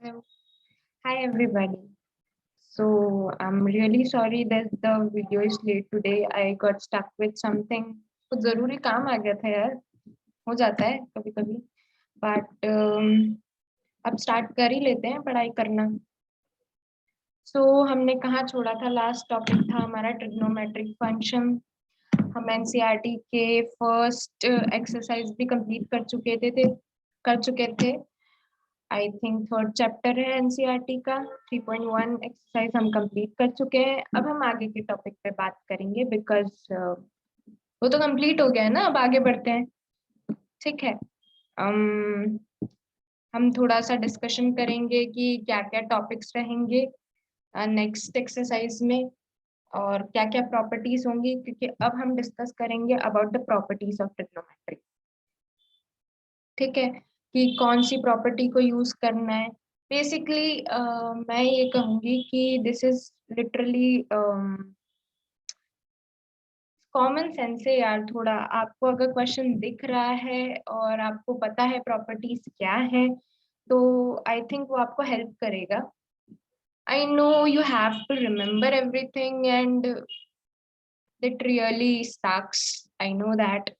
Hello. Hi everybody. So I'm really sorry that the video is late today. I got stuck with something. कुछ जरूरी काम आ गया था यार. हो जाता है कभी कभी. But अब स्टार्ट कर ही लेते हैं पढ़ाई करना. So हमने कहाँ छोड़ा था. लास्ट टॉपिक था हमारा ट्रिग्नोमेट्रिक फंक्शन. हम एनसीईआरटी के फर्स्ट एक्सरसाइज भी कंप्लीट कर चुके थे. आई थिंक थर्ड चैप्टर है एनसीईआरटी का. 3.1 एक्सरसाइज हम कंप्लीट कर चुके हैं. अब हम आगे के टॉपिक पे बात करेंगे बिकॉज वो तो कंप्लीट हो गया है ना. अब आगे बढ़ते हैं. ठीक है. हम थोड़ा सा डिस्कशन करेंगे कि क्या क्या टॉपिक्स रहेंगे नेक्स्ट एक्सरसाइज में और क्या क्या प्रॉपर्टीज होंगी, क्योंकि अब हम डिस्कस करेंगे about the properties of trigonometry. ठीक है, कि कौन सी प्रॉपर्टी को यूज करना है. बेसिकली मैं ये कहूंगी कि this is literally common sense है यार. थोड़ा आपको अगर क्वेश्चन दिख रहा है और आपको पता है प्रॉपर्टीज क्या है, तो आई थिंक वो आपको हेल्प करेगा. I know you have to remember everything and it really sucks. I know that.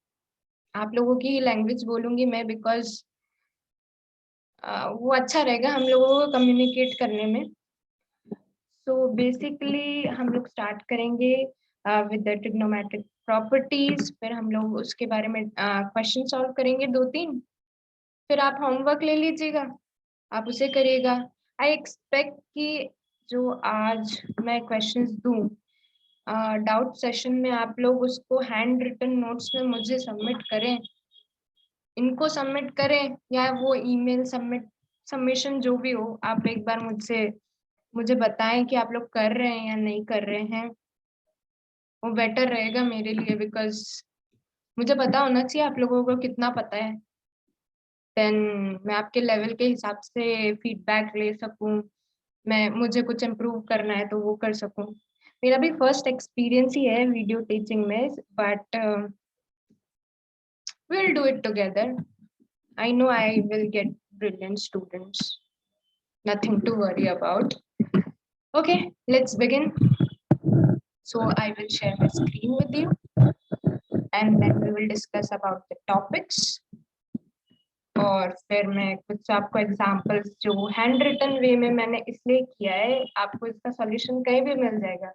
आप लोगों की लैंग्वेज बोलूंगी मैं बिकॉज वो अच्छा रहेगा हम लोगों को कम्युनिकेट करने में. सो बेसिकली हम लोग स्टार्ट करेंगे विद द ट्रिग्नोमेट्रिक प्रॉपर्टीज. फिर हम लोग उसके बारे में क्वेश्चन सॉल्व करेंगे 2-3. फिर आप होमवर्क ले लीजिएगा, आप उसे करिएगा. आई एक्सपेक्ट कि जो आज मैं क्वेश्चंस दूं डाउट सेशन में आप लोग उसको हैंड रिटन नोट्स में मुझे सबमिट करें. इनको सबमिट करें या वो ईमेल सबमिशन जो भी हो, आप एक बार मुझे बताएं कि आप लोग कर रहे हैं या नहीं कर रहे हैं. वो बेटर रहेगा मेरे लिए बिकॉज मुझे पता होना चाहिए आप लोगों को कितना पता है. देन मैं आपके लेवल के हिसाब से फीडबैक ले सकूं. मुझे कुछ इम्प्रूव करना है तो वो कर सकूं. मेरा भी फर्स्ट एक्सपीरियंस ही है वीडियो टीचिंग में, but we'll do it together. I know I will get brilliant students. Nothing to worry about. Okay, let's begin. So I will share my screen with you and then we will discuss about the topics. और फिर मैं कुछ आपको examples जो hand written वे में मैंने इसलिए किया है, आपको इसका सॉल्यूशन कहीं भी मिल जाएगा.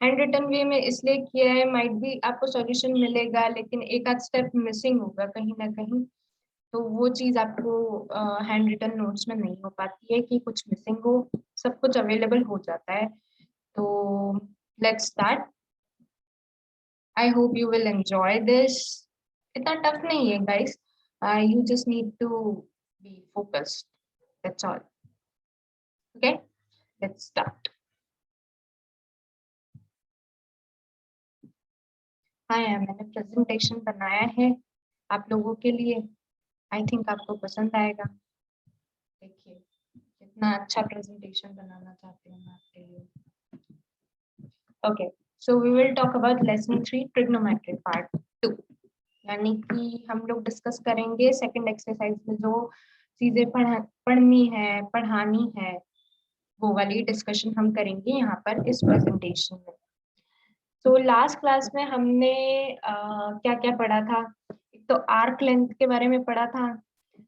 हैंड रिटन वे में इसलिए किया है, माइट भी आपको सॉल्यूशन मिलेगा लेकिन एक आध स्टेप मिसिंग होगा कहीं ना कहीं. तो वो चीज आपको हैंड रिटन नोट्स में नहीं हो पाती है कि कुछ मिसिंग हो. सब कुछ अवेलेबल हो जाता है. तो let's start. I hope you will enjoy this. इतना टफ नहीं है guys. You just need to be focused. That's all. Okay, let's start. हाँ यार, मैंने प्रेजेंटेशन बनाया है आप लोगों के लिए. आई थिंक आपको पसंद आएगा. देखिए कितना अच्छा प्रेजेंटेशन बनाना चाहती हूँ मैं आपके लिए. Okay, so we will talk about lesson 3 trigonometry part 2. यानी कि हम लोग डिस्कस करेंगे सेकंड एक्सरसाइज में जो चीजें पढ़नी है पढ़ानी है, वो वाली डिस्कशन हम करेंगे यहाँ पर इस प्रेजेंटेशन में. तो लास्ट क्लास में हमने क्या क्या पढ़ा था. एक तो आर्क लेंथ के बारे में पढ़ा था.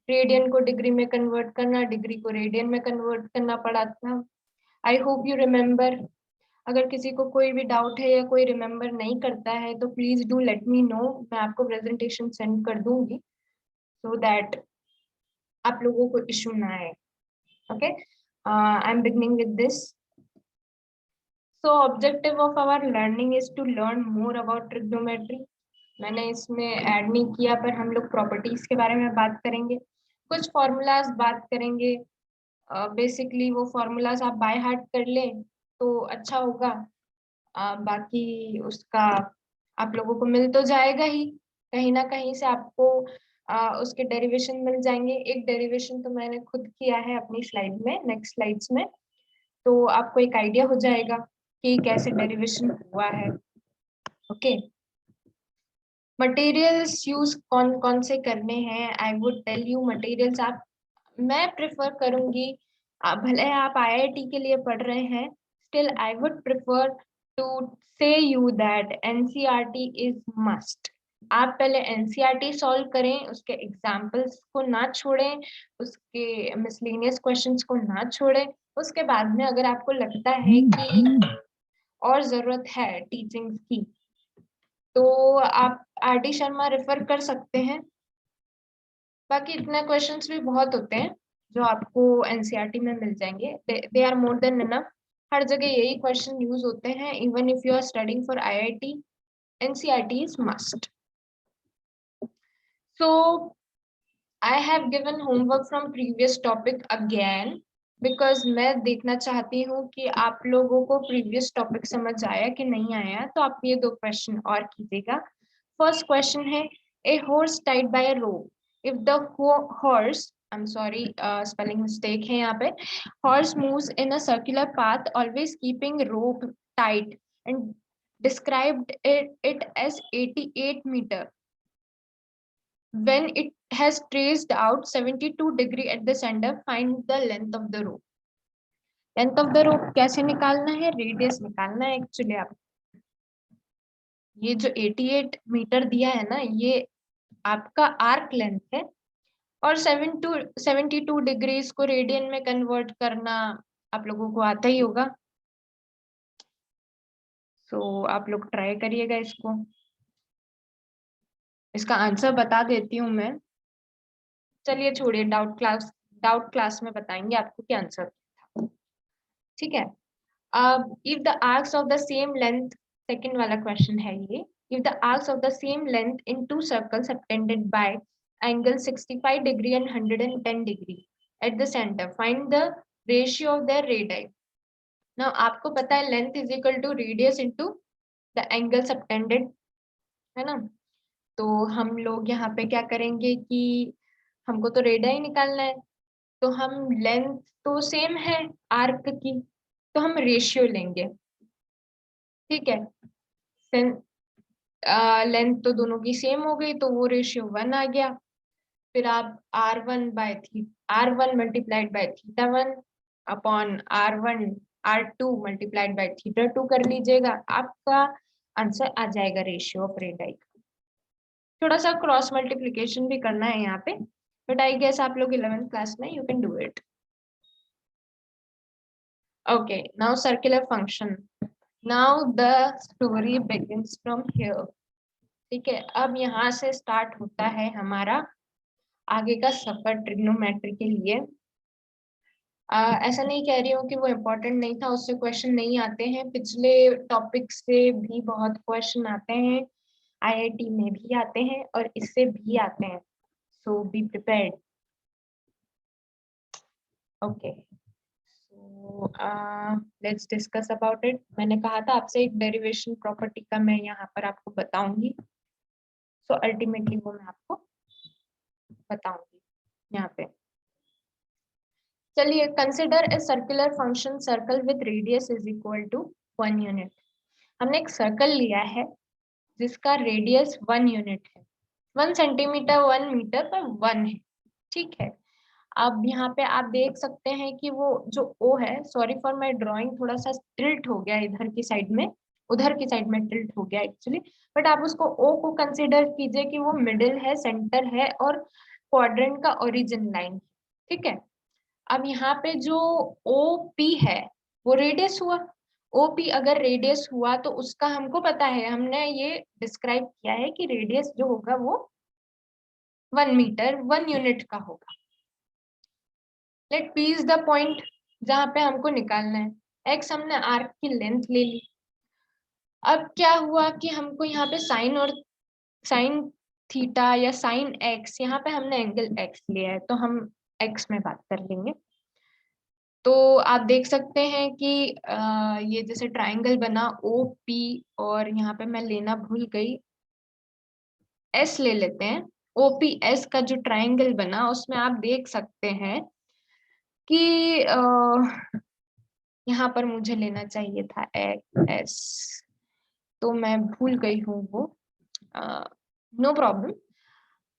रेडियन को डिग्री में कन्वर्ट करना, डिग्री को रेडियन में कन्वर्ट करना पड़ा था. आई होप यू रिमेम्बर. अगर किसी को कोई भी डाउट है या कोई रिमेम्बर नहीं करता है तो please do let me no. मैं आपको प्रेजेंटेशन सेंड कर दूंगी सो दैट आप लोगों को इशू ना आए. Okay, I am beginning with this. So objective of our learning is to learn more about trigonometry. मैंने इसमें ऐड नहीं किया पर हम लोग प्रॉपर्टीज के बारे में बात करेंगे, कुछ फॉर्मूलाज बात करेंगे. बेसिकली वो फॉर्मूलाज आप बाय हार्ट कर लें तो अच्छा होगा. बाकी उसका आप लोगों को मिल तो जाएगा ही. कहीं ना कहीं से आपको उसके डेरिवेशन मिल जाएंगे. एक डेरिवेशन तो मैंने खुद किया है अपनी स्लाइड में, नेक्स्ट स्लाइड्स में. तो आपको एक आइडिया हो जाएगा कि कैसे डेरिवेशन हुआ है. ओके, मटेरियल्स यूज कौन कौन से करने हैं. I would tell you materials आप, मैं प्रेफर करूंगी भले आप IIT के लिए पढ़ रहे हैं, still I would prefer to say you that NCERT is must. आप पहले NCERT सॉल्व करें, उसके एग्जाम्पल्स को ना छोड़ें, उसके मिसलेनियस क्वेश्चंस को ना छोड़ें। उसके बाद में अगर आपको लगता है कि और जरूरत है टीचिंग की, तो आप RD शर्मा रेफर कर सकते हैं। बाकी इतने क्वेश्चंस भी बहुत होते हैं जो आपको NCERT में मिल जाएंगे, they are more than enough. हर जगह यही क्वेश्चन यूज होते हैं। Even if you are studying for IIT, NCERT is must. So I have given homework from previous topic again, because मैं देखना चाहती हूँ कि आप लोगों को प्रीवियस टॉपिक समझ आया कि नहीं आया। तो आप ये 2 क्वेश्चन और कीजिएगा। फर्स्ट क्वेश्चन है, a horse tied by a rope, if the horse, I am sorry spelling mistake है यहाँ पे, horse moves in a circular path always keeping rope tight and described it as 88 meter when it has traced out 72 degree at the center, find the length of the rope। Length of the rope कैसे निकालना है? Radius निकालना है actually. आप ये जो 88 metre दिया है ना, ये आपका आर्क लेंथ है, और 72 डिग्रीज को रेडियन में कन्वर्ट करना आप लोगों को आता ही होगा। सो आप लोग ट्राई करिएगा इसको। इसका आंसर बता देती हूँ मैं। चलिए छोड़िए, डाउट क्लास में बताएंगे आपको क्या आंसर था। ठीक है। If the arcs of the same length, second वाला क्वेश्चन है ये, if the arcs of the same length in 2 circles subtended by angle 65 degree and 110 degree at the centre, find the ratio of their radius. Now आपको पता है length is equal to radius into the angle subtended, है ना। तो हम लोग यहाँ पे क्या करेंगे कि हमको तो रेडियस ही निकालना है, तो हम लेंथ तो सेम है आर्क की, तो हम रेशियो लेंगे। ठीक है, लेंथ तो दोनों की सेम हो गई, तो वो रेशियो 1 आ गया। फिर आप R1 multiplied by θ1 upon R2 multiplied by θ2 कर लीजिएगा। आपका आंसर आ जाएगा रेशियो ऑफ रेडियस। थोड़ा सा क्रॉस मल्टीप्लिकेशन भी करना है यहाँ पे, बट आई गेस आप लोग 11th क्लास में you can do it. Okay, now circular function, now the story begins from here. ठीक है, अब यहाँ से स्टार्ट होता है हमारा आगे का सफर ट्रिग्नोमेट्री के लिए। ऐसा नहीं कह रही हूँ कि वो इम्पोर्टेंट नहीं था, उससे क्वेश्चन नहीं आते हैं, पिछले टॉपिक से भी बहुत क्वेश्चन आते हैं, IIT में भी आते हैं और इससे भी आते हैं। So be prepared. Okay, so let's discuss about it. मैंने कहा था आपसे एक डेरिवेशन प्रॉपर्टी का मैं यहाँ पर आपको बताऊंगी, सो अल्टीमेटली वो मैं आपको बताऊंगी यहाँ पे। चलिए, consider a circular function circle with radius is equal to 1 unit. हमने एक सर्कल लिया है जिसका रेडियस 1 यूनिट है, 1 सेंटीमीटर 1 मीटर पर 1 है। ठीक है, अब यहाँ पे आप देख सकते हैं कि वो जो O है, सॉरी फॉर माय ड्राइंग, थोड़ा सा टिल्ट हो गया इधर की साइड में, उधर की साइड में टिल्ट हो गया एक्चुअली, बट आप उसको O को कंसिडर कीजिए कि वो मिडिल है, सेंटर है और क्वाड्रेंट का ओरिजिन लाइन। ठीक है, अब यहाँ पे जो OP है वो रेडियस हुआ। OP अगर रेडियस हुआ तो उसका हमको पता है, हमने ये डिस्क्राइब किया है कि रेडियस जो होगा वो 1 मीटर 1 यूनिट का होगा। Let P is the point जहाँ पे हमको निकालना है। X हमने आर्क की लेंथ ले ली। अब क्या हुआ कि हमको यहाँ पे साइन थीटा या साइन X, यहाँ पे हमने एंगल X लिया है, तो हम X में बात कर लेंगे। तो आप देख सकते हैं कि ये जैसे ट्राइंगल बना OP, और यहाँ पे मैं लेना भूल गई, S ले लेते हैं। OPS का जो ट्राइंगल बना उसमें आप देख सकते हैं कि यहाँ पर मुझे लेना चाहिए था S, तो मैं भूल गई हूँ वो, नो प्रॉब्लम।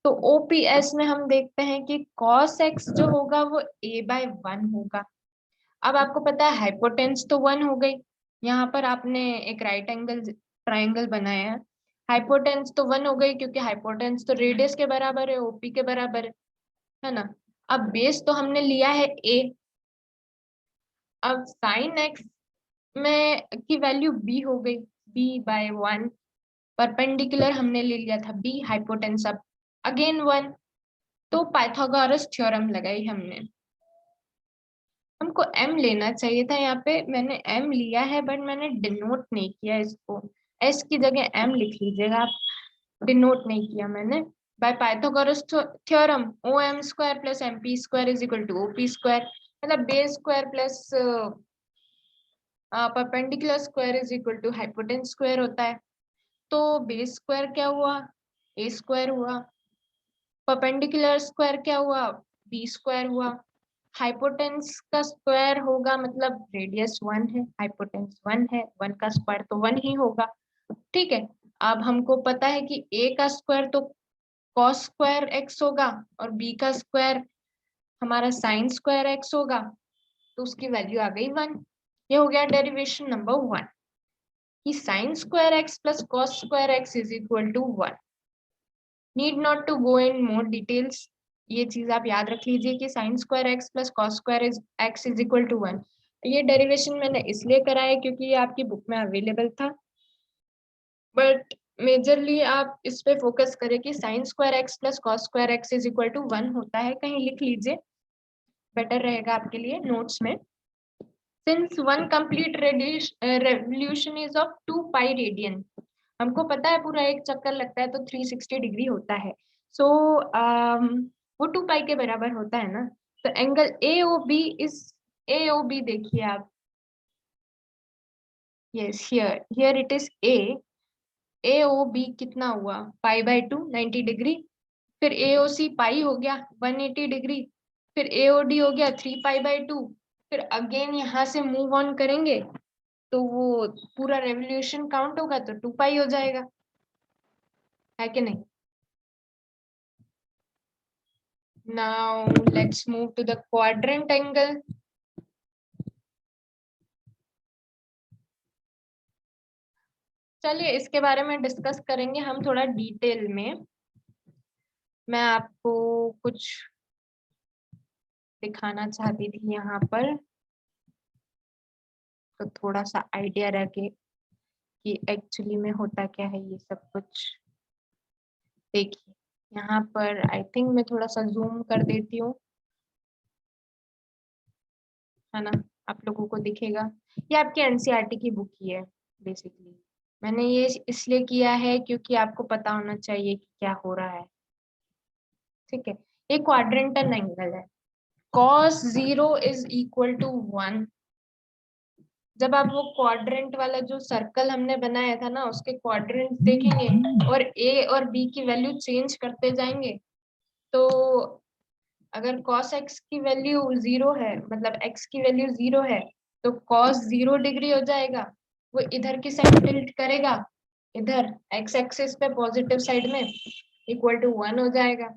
तो OPS में हम देखते हैं कि cos X जो होगा वो A/1 होगा। अब आपको पता है हाइपोटेन्स तो 1 हो गई, यहाँ पर आपने एक राइट एंगल ट्राइंगल बनाया है, हाइपोटेन्स तो 1 हो गई क्योंकि हाइपोटेन्स तो रेडियस के बराबर है, ओपी के बराबर है ना। अब बेस तो हमने लिया है ए, अब साइन एक्स में की वैल्यू बी हो गई, b/1, परपेंडिकुलर हमने ले लिया था बी, हाइपोटेन्स अब अगेन 1, तो पाइथागोरस थ्योरम लगाई हमने। हमको m लेना चाहिए था, यहाँ पे मैंने m लिया है बट मैंने डिनोट नहीं किया इसको, s की जगह m लिख लीजिएगा आप, डिनोट नहीं किया मैंने। By Pythagoras theorem OM² plus MP² is equal to OP², मतलब base square plus perpendicular square is equal to hypotenuse square होता है। तो बेस स्क्वायर क्या हुआ, a² हुआ, परपेंडिकुलर स्क्वायर क्या हुआ, b² हुआ, हाइपोटेन्स का स्क्वायर होगा मतलब रेडियस 1 है, हाइपोटेन्स 1 है, 1 का स्क्वायर तो 1 ही होगा। ठीक है, अब हमको पता है कि a का स्क्वायर तो cos स्क्वायर x होगा और b का स्क्वायर हमारा sin स्क्वायर x होगा, तो उसकी वैल्यू आ गई 1। ये हो गया डेरिवेशन नंबर 1 कि sin square x plus cos square x is equal to 1। Need not to go in more details, ये चीज आप याद रख लीजिए कि sin square x plus cos square x is equal to 1। ये डेरिवेशन मैंने इसलिए कराया क्योंकि ये आपकी बुक में अवेलेबल था, बट मेजरली आप इस पे फोकस करें कि sin square x plus cos square x is equal to 1 होता है, कहीं लिख लीजिए, बेटर रहेगा आपके लिए नोट्स में। Since one complete revolution is of 2 pi radian, हमको पता है पूरा एक चक्कर लगता है तो 360 डिग्री होता है, सो वो 2 पाई के बराबर होता है ना। तो एंगल AOB इस AOB देखिए आप, yes here it is AOB कितना हुआ π/2 90 डिग्री, फिर AOC पाई हो गया 180 डिग्री, फिर AOD हो गया 3π/2, फिर अगेन यहाँ से मूव ऑन करेंगे तो वो पूरा रेवोल्यूशन काउंट होगा तो 2 पाई हो जाएगा, है कि नहीं। Now let's move to the quadrant angle. चलिए इसके बारे में डिस्कस करेंगे हम थोड़ा डिटेल में। मैं आपको कुछ दिखाना चाहती थी यहाँ पर, तो थोड़ा सा आइडिया रखे कि एक्चुअली में होता क्या है ये सब कुछ। देखिए यहाँ पर आई थिंक मैं थोड़ा सा जूम कर देती हूँ, है ना, आप लोगों को दिखेगा। ये आपके एनसीईआरटी की बुक ही है बेसिकली, मैंने ये इसलिए किया है क्योंकि आपको पता होना चाहिए कि क्या हो रहा है। ठीक है, ये क्वाड्रेंटल एंगल है, cos 0 इज इक्वल टू 1। जब आप वो क्वाड्रेंट वाला जो सर्कल हमने बनाया था ना उसके क्वाड्रेंट देखेंगे और a और b की वैल्यू चेंज करते जाएंगे, तो अगर cos x की वैल्यू 0 है, मतलब x की वैल्यू 0 है, तो cos 0 डिग्री हो जाएगा, वो इधर की साइड टिल्ट करेगा, इधर x एक्सिस पे पॉजिटिव साइड में इक्वल टू 1 हो जाएगा।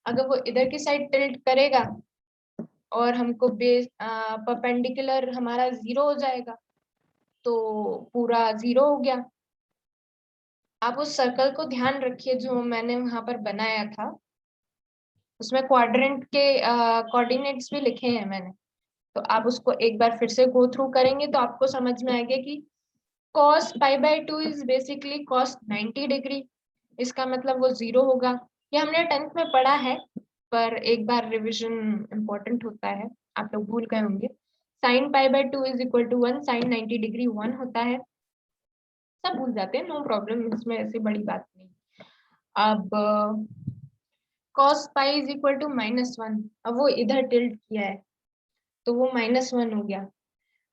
अगर वो इधर की साइड टिल्ट करेगा और हमको बेस परपेंडिकुलर हमारा 0 हो जाएगा, तो पूरा 0 हो गया। आप उस सर्कल को ध्यान रखिए जो मैंने वहां पर बनाया था, उसमें क्वाड्रेंट के कोऑर्डिनेट्स भी लिखे हैं मैंने, तो आप उसको एक बार फिर से गो थ्रू करेंगे तो आपको समझ में आएगा कि cos π/2 is basically cos 90 degree, इसका मतलब वो 0 होगा। ये हमने 10th में पढ़ा है, पर एक बार रिवीजन इम्पोर्टेंट होता है, आप लोग भूल गए होंगे। sin π/2 is equal to 1, sin 90 degree 1 होता है, सब भूल जाते हैं, नो प्रॉब्लम, इसमें ऐसी बड़ी बात नहीं। अब cos pi is equal to -1, अब वो इधर टिल्ट किया है तो वो -1 हो गया,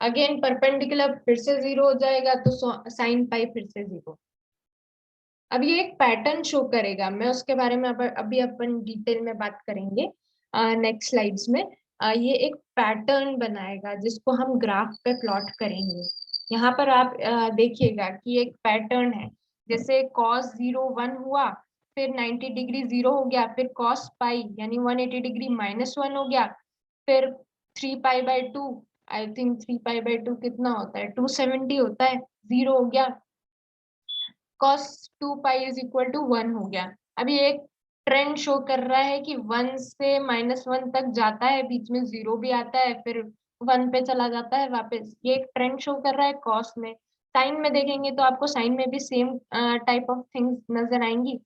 अगेन परपेंडिकुलर फिर से 0 हो जाएगा तो sin पाई फिर से 0। अब ये एक पैटर्न शो करेगा, मैं उसके बारे में अभी अपन डिटेल में बात करेंगे नेक्स्ट स्लाइड्स में। ये एक पैटर्न बनाएगा जिसको हम ग्राफ पे प्लॉट करेंगे। यहाँ पर आप देखिएगा कि एक पैटर्न है, जैसे cos 0 1 हुआ, फिर 90 डिग्री 0 हो गया, फिर cos पाई यानी 180 डिग्री -1 हो गया, फिर 3π/2, आई थिंक 3π/2 कितना होता है, 270 होता है, 0 हो गया। cos 2π इज इक्वल टू 1 हो गया। अभी एक ट्रेंड शो कर रहा है कि 1 से -1 तक जाता है, बीच में 0 भी आता है, फिर 1 पे चला जाता है वापस। ये एक ट्रेंड शो कर रहा है कॉस में। साइन में देखेंगे तो आपको साइन में भी सेम टाइप ऑफ थिंग्स नजर आएंगी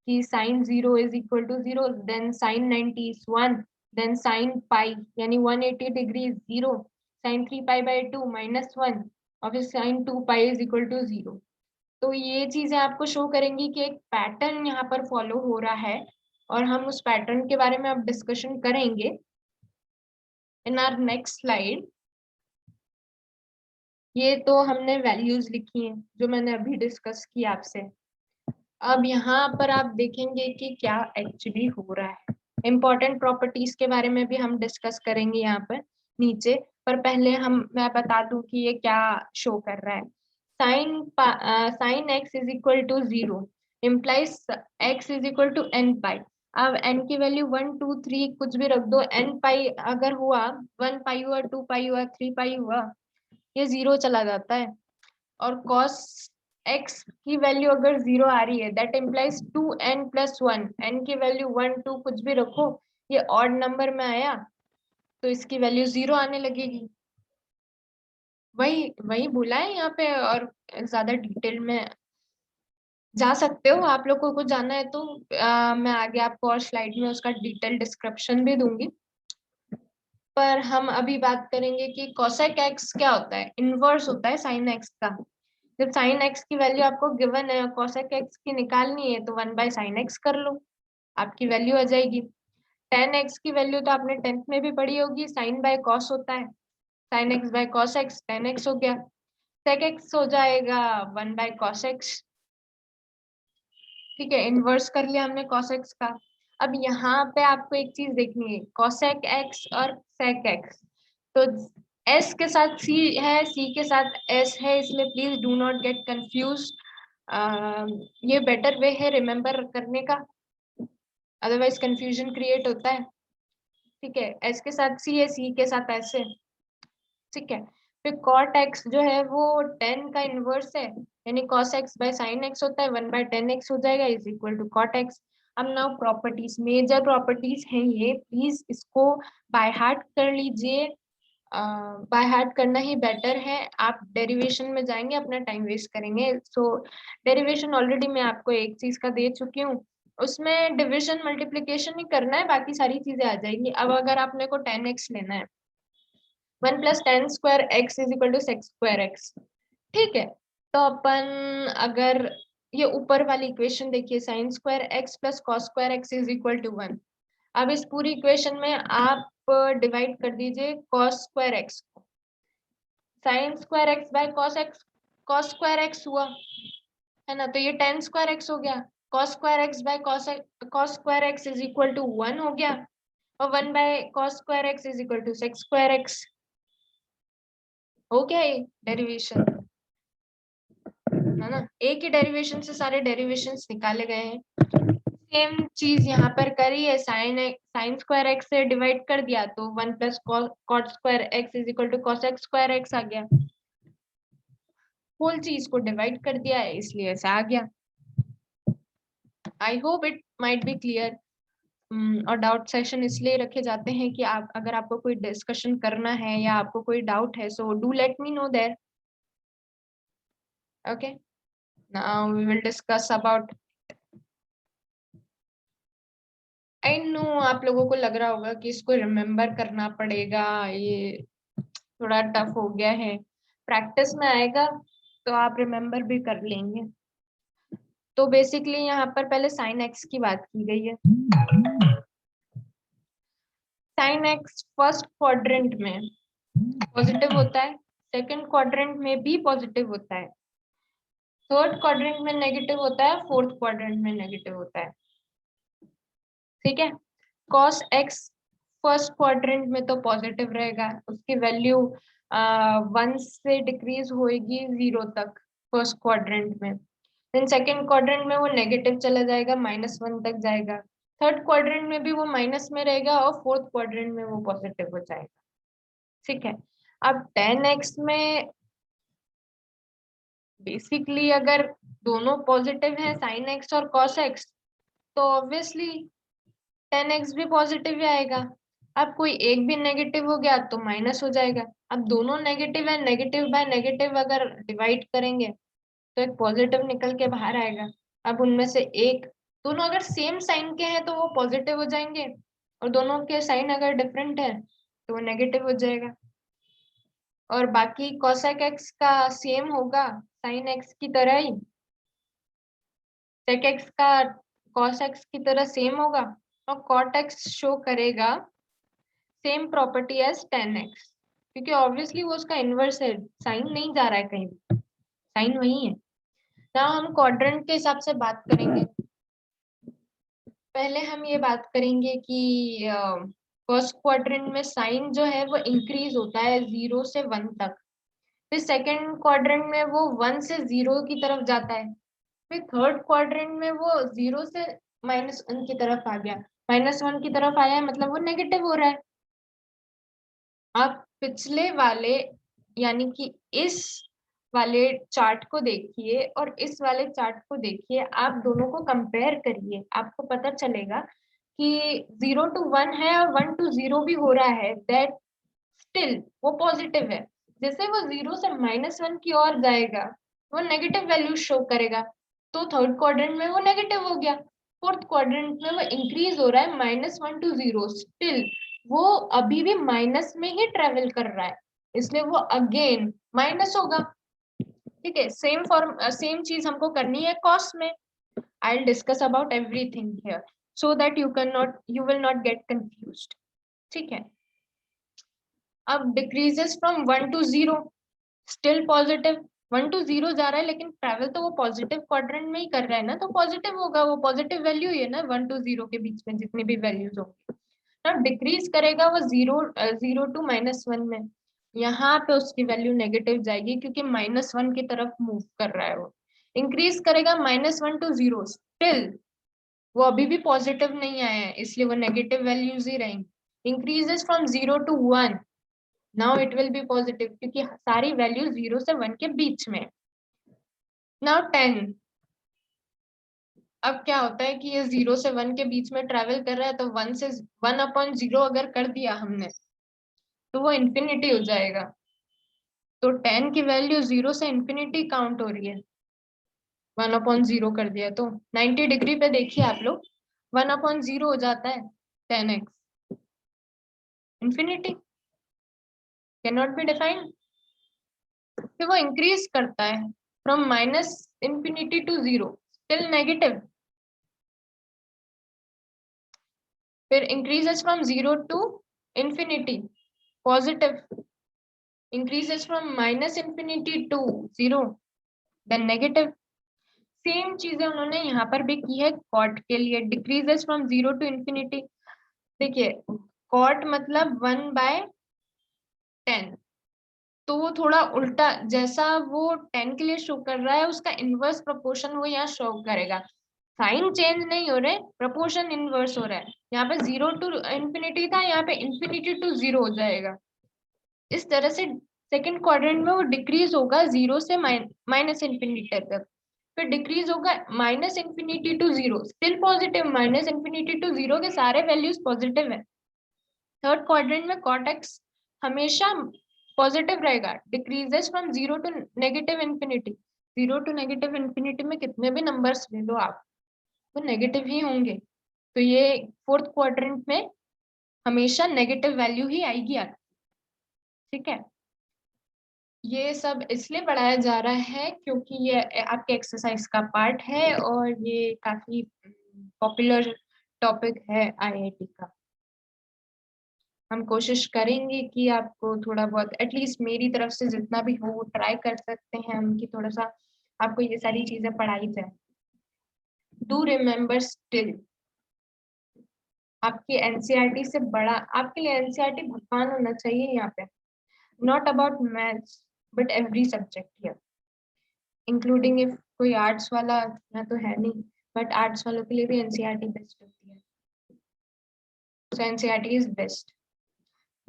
कि sine 0 is equal to 0, then sine 90 is 1, then sine pi यानी 180 डिग्री इज 0, साइन 3π/2 -1, और फिर साइन 2π इज इक्वल टू 0। तो ये चीजें आपको शो करेंगी कि एक पैटर्न यहाँ पर फॉलो हो रहा है, और हम उस पैटर्न के बारे में अब डिस्कशन करेंगे इन आवर नेक्स्ट स्लाइड। ये तो हमने वैल्यूज लिखी हैं जो मैंने अभी डिस्कस की आपसे। अब यहाँ पर आप देखेंगे कि क्या एक्चुअली हो रहा है। इम्पोर्टेंट प्रॉपर्टीज के बारे में भी हम डिस्कस करेंगे यहाँ पर नीचे, पर पहले मैं बता दूं कि ये क्या शो कर रहा है। Sine x is equal to 0 implies x is equal to n π। अब n की वैल्यू 1 2 3 कुछ भी रख दो, n π अगर हुआ, 1π हुआ, 2π हुआ, 3π हुआ, ये 0 चला जाता है। और cos x की वैल्यू अगर 0 आ रही है, दैट इम्प्लाइज 2n+1, n की वैल्यू 1 2 कुछ भी रखो, ये ऑड नंबर में आया तो इसकी वैल्यू 0 आने लगेगी। वही वही बोला है यहाँ पे, और ज्यादा डिटेल में जा सकते हो। आप लोगों को जाना है तो मैं आगे आपको और स्लाइड में उसका डिटेल डिस्क्रिप्शन भी दूंगी। पर हम अभी बात करेंगे कि cosec x क्या होता है। इनवर्स होता है sin x का। जब sin x की वैल्यू आपको गिवन है, cosec x की निकालनी है, तो 1/sin x कर लो, आपकी वैल्यू आ जाएगी। tan x की वैल्यू तो आपने 10th में भी पढ़ी होगी, sin बाय cos होता है, sin x by cos x, tan x हो गया। sec x हो जाएगा 1/cos x। ठीक है, इन्वर्स कर लिया हमने cos x का। अब यहाँ पे आपको एक चीज देखनी है, cosec x और sec x। तो s के साथ c है, c के साथ s है, इसलिए please do not get confuse. ये बेटर वे है रिमेम्बर करने का, अदरवाइज कंफ्यूजन क्रिएट होता है। ठीक है, s के साथ c है, c के साथ s है। ठीक है, फिर cot x जो है वो 10 का इनवर्स है, यानी cos x बाय sin x होता है, 1/tan x हो जाएगा is equal to cot x। अब नाउ प्रॉपर्टीज, मेजर प्रॉपर्टीज हैं ये, प्लीज इसको बाय हार्ट कर लीजिए। बाय हार्ट करना ही बेटर है। आप डेरिवेशन में जाएंगे, अपना टाइम वेस्ट करेंगे। सो डेरिवेशन ऑलरेडी मैं आपको एक चीज का दे चुकी हूँ, उसमें डिविजन मल्टीप्लीकेशन ही करना है, बाकी सारी चीजें आ जाएंगी। अब अगर आपने को 10x लेना है, 1+tan² x is equal to sec²x। ठीक है, तो अपन अगर ये ऊपर वाली इक्वेशन देखिए, sin² x plus cos² x is equal to 1। अब इस पूरी इक्वेशन में आप डिवाइड कर दीजिए cos²x को, sin²x बाय cos²x हुआ है ना, तो ये tan²x हो गया। cos²x by cos² x is equal to 1 हो गया, और 1/cos² x is equal to sec²x हो गया। ये डेरिवेशन है ना, एक ही डेरिवेशन से सारे डेरिवेशंस निकाले गए हैं। सेम चीज यहाँ पर करी है, sin² x से डिवाइड कर दिया तो 1+cot² x is equal to cosec² x आ गया। होल चीज को डिवाइड कर दिया है, इसलिए ऐसा आ गया। I hope it might be clear. और डाउट सेशन इसलिए रखे जाते हैं कि आप, अगर आपको कोई डिस्कशन करना है या आपको कोई डाउट है, so do let me know there. Okay, now we will discuss about. I know आप लोगों को लग रहा होगा कि इसको रिमेम्बर करना पड़ेगा, ये थोड़ा टफ हो गया है। प्रैक्टिस में आएगा तो आप रिमेम्बर भी कर लेंगे। तो बेसिकली यहाँ पर पहले साइन एक्स की बात की गई है। साइन एक्स फर्स्ट क्वाड्रेंट में पॉजिटिव होता है, सेकंड क्वाड्रेंट में भी पॉजिटिव होता है, थर्ड क्वाड्रेंट में नेगेटिव होता है, फोर्थ क्वाड्रेंट में नेगेटिव होता है। ठीक है, cos x फर्स्ट क्वाड्रेंट में तो पॉजिटिव रहेगा, उसकी वैल्यू 1 से डिक्रीज होएगी 0 तक फर्स्ट क्वाड्रेंट में। देन सेकंड क्वाड्रेंट में वो नेगेटिव चला जाएगा, -1 तक जाएगा। थर्ड क्वाड्रेंट में भी वो माइनस में रहेगा, और फोर्थ क्वाड्रेंट में वो पॉजिटिव हो जाएगा। ठीक है। अब 10x में बेसिकली अगर दोनों पॉजिटिव है साइन एक्स और कॉस एक्स, तो ऑब्वियसली 10x भी पॉजिटिव ही आएगा। अब कोई एक भी नेगेटिव हो गया तो माइनस हो जाएगा। अब दोनों नेगेटिव है, नेगेटिव बाय नेगेटिव अगर डिवाइड करेंगे तो एक पॉजिटिव निकल के बाहर आएगा। अब उनमें से एक, दोनों अगर सेम साइन के हैं तो वो पॉजिटिव हो जाएंगे, और दोनों के साइन अगर डिफरेंट है तो वो नेगेटिव हो जाएगा। और बाकी कोसेक एक्स का सेम होगा साइन एक्स की तरह ही, सेक एक्स का कॉस एक्स की तरह सेम होगा, और कॉट एक्स शो करेगा same property as tan x, क्योंकि ऑब्वियसली वो उसका इनवर्स है, साइन नहीं जा रहा है कहीं भी, साइन वही है। ना हम क्वाड्रेंट के हिसाब से बात करेंगे। पहले हम ये बात करेंगे कि फर्स्ट क्वाड्रेंट में साइन जो है वो इंक्रीज होता है 0 से 1 तक। फिर सेकंड क्वाड्रेंट में वो 1 से 0 की तरफ जाता है। फिर थर्ड क्वाड्रेंट में वो 0 से -1 की तरफ आ गया, -1 की तरफ आया है मतलब वो नेगेटिव हो रहा है। आप पिछले वाले यानी कि इस वाले चार्ट को देखिए और इस वाले चार्ट को देखिए, आप दोनों को कंपेयर करिए, आपको पता चलेगा कि 0 to 1 है और 1 to 0 भी हो रहा है, दैट स्टिल वो पॉजिटिव है। जैसे वो 0 से -1 की ओर जाएगा वो नेगेटिव वैल्यू शो करेगा, तो थर्ड क्वाड्रेंट में वो नेगेटिव हो गया। फोर्थ क्वाड्रेंट में वो इंक्रीज हो रहा है -1 to 0, स्टिल वो अभी भी माइनस में ही ट्रेवल कर रहा है, इसलिए वो अगेन माइनस होगा। ठीक है, सेम फॉर्म सेम चीज हमको करनी है कॉस में। I will discuss about everything here so that you will not gate confused. ठीक है, अब decreases from 1 to 0, still positive. 1 to 0 जा रहा है लेकिन ट्रैवल तो वो पॉजिटिव क्वाड्रेंट में ही कर रहा है ना, तो पॉजिटिव होगा, वो पॉजिटिव वैल्यू ही है ना 1 to 0 के बीच में जितनी भी वैल्यूज होंगी। अब डिक्रीज करेगा वो 0 to -1 में, यहाँ पे उसकी वैल्यू नेगेटिव जाएगी क्योंकि -1 की तरफ मूव कर रहा है। वो इंक्रीज करेगा -1 to 0, स्टिल वो अभी भी पॉजिटिव नहीं आया है, इसलिए वो नेगेटिव वैल्यूज ही रहेंगी। Increases from 0 to 1, now it will be positive क्योंकि सारी वैल्यू 0 से 1 के बीच में। नाउ 10, अब क्या होता है कि ये 0 से 1 के बीच में ट्रेवल कर रहा है, तो 1/0 अगर कर दिया हमने तो वो इंफिनिटी हो जाएगा। तो 10 की वैल्यू 0 से इंफिनिटी काउंट हो रही है, 1/0 कर दिया तो 90 डिग्री पे देखिए आप लोग, 1/0 हो जाता है 10x, infinity can not be defined. फिर वो इंक्रीज करता है फ्रॉम -∞ to 0, स्टिल नेगेटिव। फिर increases from 0 to infinity, positive. Increases from -∞ to 0, then negative. Same चीजें उन्होंने यहाँ पर भी की है कॉट के लिए, डिक्रीजेस फ्रॉम 0 to infinity। देखिए कॉट मतलब 1/10, तो वो थोड़ा उल्टा, जैसा वो 10 के लिए शो कर रहा है उसका इनवर्स प्रोपोर्शन वो यहाँ शो करेगा। साइन चेंज नहीं हो रहे, प्रपोर्शन इनवर्स हो रहा है। यहाँ पे 0 to infinity था, यहाँ पे infinity to 0 हो जाएगा। इस तरह से सेकंड क्वाड्रेंट में वो डिक्रीज होगा 0 से -∞ तक, फिर डिक्रीज होगा -∞ to 0, स्टिल पॉजिटिव। -∞ to 0 के सारे वैल्यूज पॉजिटिव है। थर्ड क्वाड्रेंट में कॉट एक्स हमेशा पॉजिटिव रहेगा, डिक्रीजेस फ्रॉम 0 to -∞। 0 to -∞ में कितने भी नंबर्स ले लो आप, वो नेगेटिव ही होंगे। तो ये फोर्थ क्वाड्रेंट में हमेशा नेगेटिव वैल्यू ही आएगी आपकी। ठीक है, ये सब इसलिए पढ़ाया जा रहा है क्योंकि ये आपके एक्सरसाइज का पार्ट है और ये काफी पॉपुलर टॉपिक है आईआईटी का। हम कोशिश करेंगे कि आपको थोड़ा बहुत, एटलीस्ट मेरी तरफ से जितना भी हो ट्राई कर सकते हैं हम कि थोड़ा सा आपको ये सारी चीजें पढ़ाई जाए। डू रिमेम्बर स्टिल, आपकी एनसीईआरटी से बड़ा आपके लिए एनसीईआरटी भगवान होना चाहिए यहाँ पे। Not about maths but every subject here, including if कोई आर्ट्स वाला यहाँ तो है नहीं, बट आर्ट्स वालों के लिए भी एनसीईआरटी बेस्ट होती है। So NCERT is best.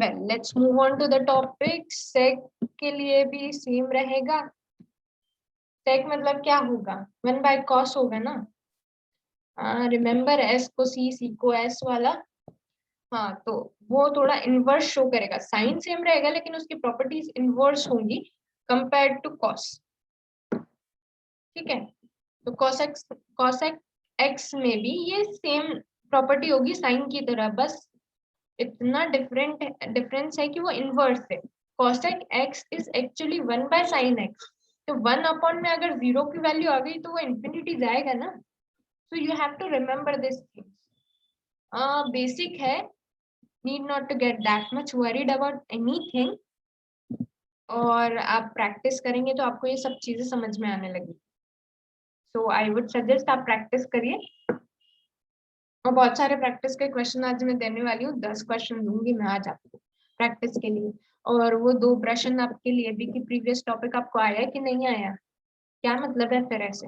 Well let's move on to the topic. Sec के लिए भी सेम रहेगा। सेक मतलब क्या होगा, 1/cos होगा ना। रिमेम्बर एस को सी को एस वाला। हाँ, तो वो थोड़ा इनवर्स शो करेगा। साइन सेम रहेगा लेकिन उसकी प्रॉपर्टीज इनवर्स होंगी कंपेयर्ड टू कॉस। ठीक है, तो कॉस एक्स में भी ये सेम प्रॉपर्टी होगी साइन की तरह, बस इतना डिफरेंस है कि वो इनवर्स है। cosec x is actually 1/sin x। तो 1 अपॉन में अगर 0 की वैल्यू आ गई तो वो इंफिनिटी जाएगा ना। So you have to remember this thing. Basic है, need not to get that much worried about anything. और आप प्रैक्टिस करेंगे तो आपको ये सब चीजें समझ में आने लगी। सो आई वुड सजेस्ट आप प्रैक्टिस करिए। और बहुत सारे प्रैक्टिस के क्वेश्चन आज मैं देने वाली हूँ, 10 क्वेश्चन दूंगी मैं आज आपको प्रैक्टिस के लिए। और वो 2 प्रश्न आपके लिए भी कि प्रीवियस टॉपिक आपको आया कि नहीं आया, क्या मतलब है फिर ऐसे।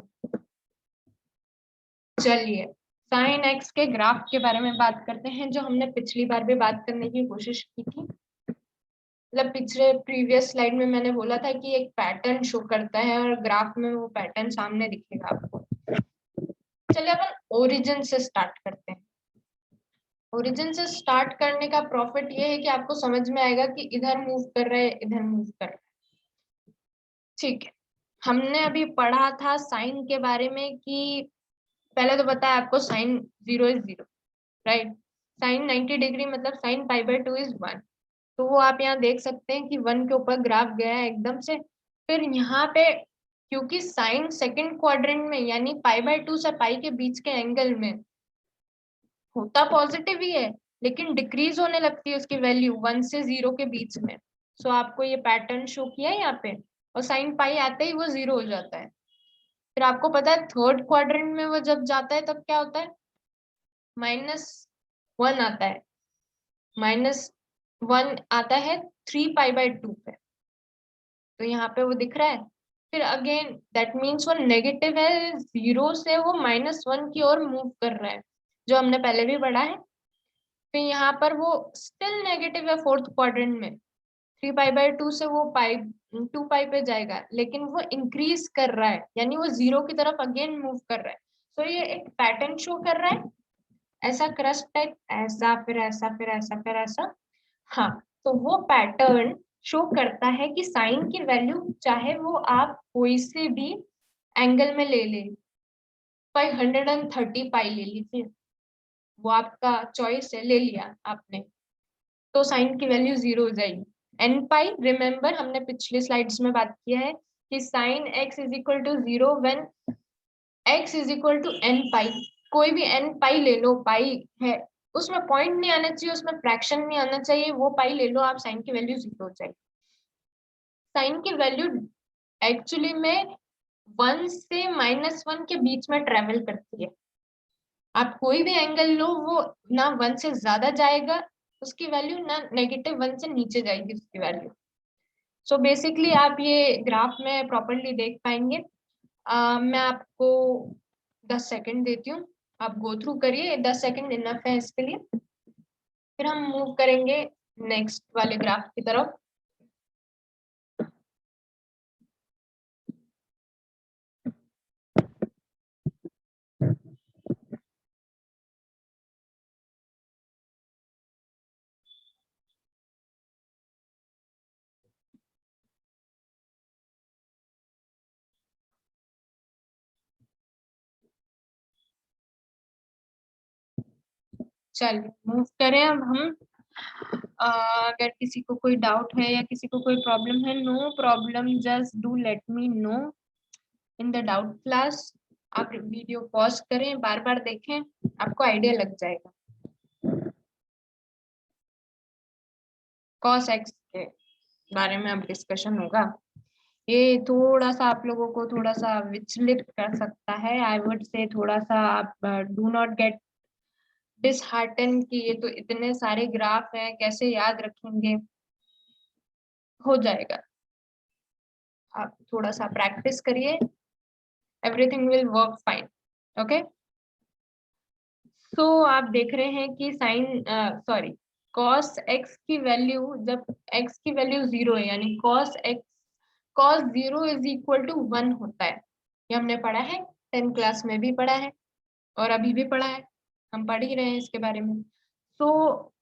चलिए साइन एक्स के ग्राफ के बारे में बात करते हैं, जो हमने पिछली बार भी बात करने की कोशिश की थी। मतलब पिछले प्रीवियस स्लाइड में मैंने बोला था कि एक पैटर्न शो करता है और ग्राफ में वो पैटर्न सामने दिखेगा आपको। चलिए अपन ओरिजिन से स्टार्ट करते हैं। ओरिजिन से स्टार्ट करने का प्रॉफिट ये है कि आपको समझ में आएगा कि इधर मूव कर रहे हैं, इधर मूव कर रहे हैं। ठीक है, हमने अभी पढ़ा था साइन के बारे में कि पहले तो बताया आपको sine 0 is 0, right. Sine 90 degree मतलब साइन π/2 इज 1। तो वो आप यहाँ देख सकते हैं कि 1 के ऊपर ग्राफ गया है एकदम से। फिर यहाँ पे क्योंकि साइन सेकंड क्वाड्रेंट में यानी π/2 से पाई के बीच के एंगल में होता पॉजिटिव ही है, लेकिन डिक्रीज होने लगती है उसकी वैल्यू 1 से 0 के बीच में। सो आपको ये पैटर्न शो किया है यहाँ पे, और साइन पाई आते ही वो 0 हो जाता है। फिर आपको पता है थर्ड क्वाड्रेंट में वो जब जाता है तब क्या होता है, -1 आता है। -1 आता है 3π/2 पे, तो यहाँ पे वो दिख रहा है। फिर अगेन दैट मीन्स वो नेगेटिव है, 0 से वो -1 की ओर मूव कर रहा है, जो हमने पहले भी पढ़ा है। फिर यहाँ पर वो स्टिल नेगेटिव है फोर्थ क्वाड्रेंट में, 3π/2 से वो 2π पे जाएगा, लेकिन वो इंक्रीज कर रहा है यानी वो 0 की तरफ अगेन मूव कर रहा है। तो ये एक पैटर्न शो कर रहा है, ऐसा क्रस्ट टाइप, ऐसा फिर ऐसा फिर ऐसा फिर ऐसा। हाँ, तो वो पैटर्न शो करता है कि साइन की वैल्यू चाहे वो आप कोई से भी एंगल में ले ले, 130π ले लीजिए, वो आपका चॉइस है, ले लिया आपने, तो साइन की वैल्यू 0 हो जाएगी। n π रिमेम्बर हमने पिछले स्लाइड्स में बात किया है कि sine x is equal to 0 when x is equal to n π। कोई भी n π ले लो, पाई है उसमें पॉइंट नहीं आना चाहिए, उसमें फ्रैक्शन नहीं आना चाहिए, वो पाई ले लो आप, साइन की वैल्यू 0 हो जाएगी। साइन की वैल्यू एक्चुअली में 1 से -1 के बीच में ट्रेवल करती है। आप कोई भी एंगल लो, वो ना 1 से ज्यादा जाएगा उसकी वैल्यू, ना -1 से नीचे जाएगी उसकी वैल्यू। सो बेसिकली आप ये ग्राफ में प्रॉपरली देख पाएंगे। मैं आपको 10 सेकंड देती हूँ, आप गो थ्रू करिए, 10 सेकंड इनफ है इसके लिए। फिर हम मूव करेंगे नेक्स्ट वाले ग्राफ की तरफ। चलिए मूव करें अब हम। अगर किसी को कोई डाउट है या किसी को कोई प्रॉब्लम है, no problem, just do let me know in the doubt class. आप वीडियो पॉज करें, बार बार देखें, आपको आइडिया लग जाएगा। cos x के बारे में अब डिस्कशन होगा। ये थोड़ा सा आप लोगों को थोड़ा सा विचलित कर सकता है, आई वुड से थोड़ा सा आप डू नॉट गेट डिसहार्टन कि ये तो इतने सारे ग्राफ हैं कैसे याद रखेंगे, हो जाएगा। आप थोड़ा सा प्रैक्टिस करिए, everything will work fine. Okay, so आप देख रहे हैं कि साइन सॉरी cos x की वैल्यू, जब x की वैल्यू 0 है यानी cos 0 इज इक्वल टू 1 होता है। ये हमने पढ़ा है, 10th क्लास में भी पढ़ा है और अभी भी पढ़ा है, हम पढ़ ही रहे हैं इसके बारे में। तो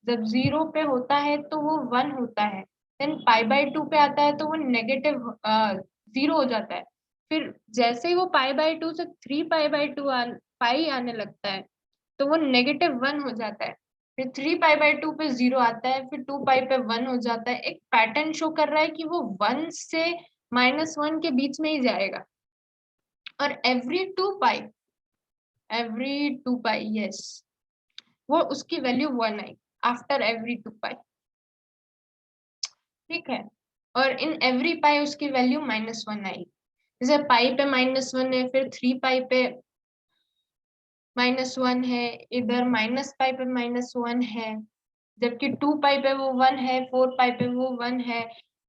जब 0 पे होता है तो वो 1 होता है, देन π/2 पे आता है तो वो नेगेटिव 0 हो जाता है। फिर जैसे ही वो π/2 से 3π/2 पाई आने लगता है तो वो -1 हो जाता है। फिर 3π/2 पे 0 आता है, फिर 2π पे 1 हो जाता है। एक पैटर्न शो कर रहा है कि वो 1 से -1 के बीच में ही जाएगा। और एवरी 2π यस, वो उसकी वैल्यू 1 आई आफ्टर एवरी 2π, ठीक है। और इन एवरी पाई उसकी वैल्यू -1 आई। जैसे पाई पे -1 है, फिर 3π पे -1 है, इधर -π पे -1 है, जबकि 2π पे वो 1 है, 4π पे वो 1 है,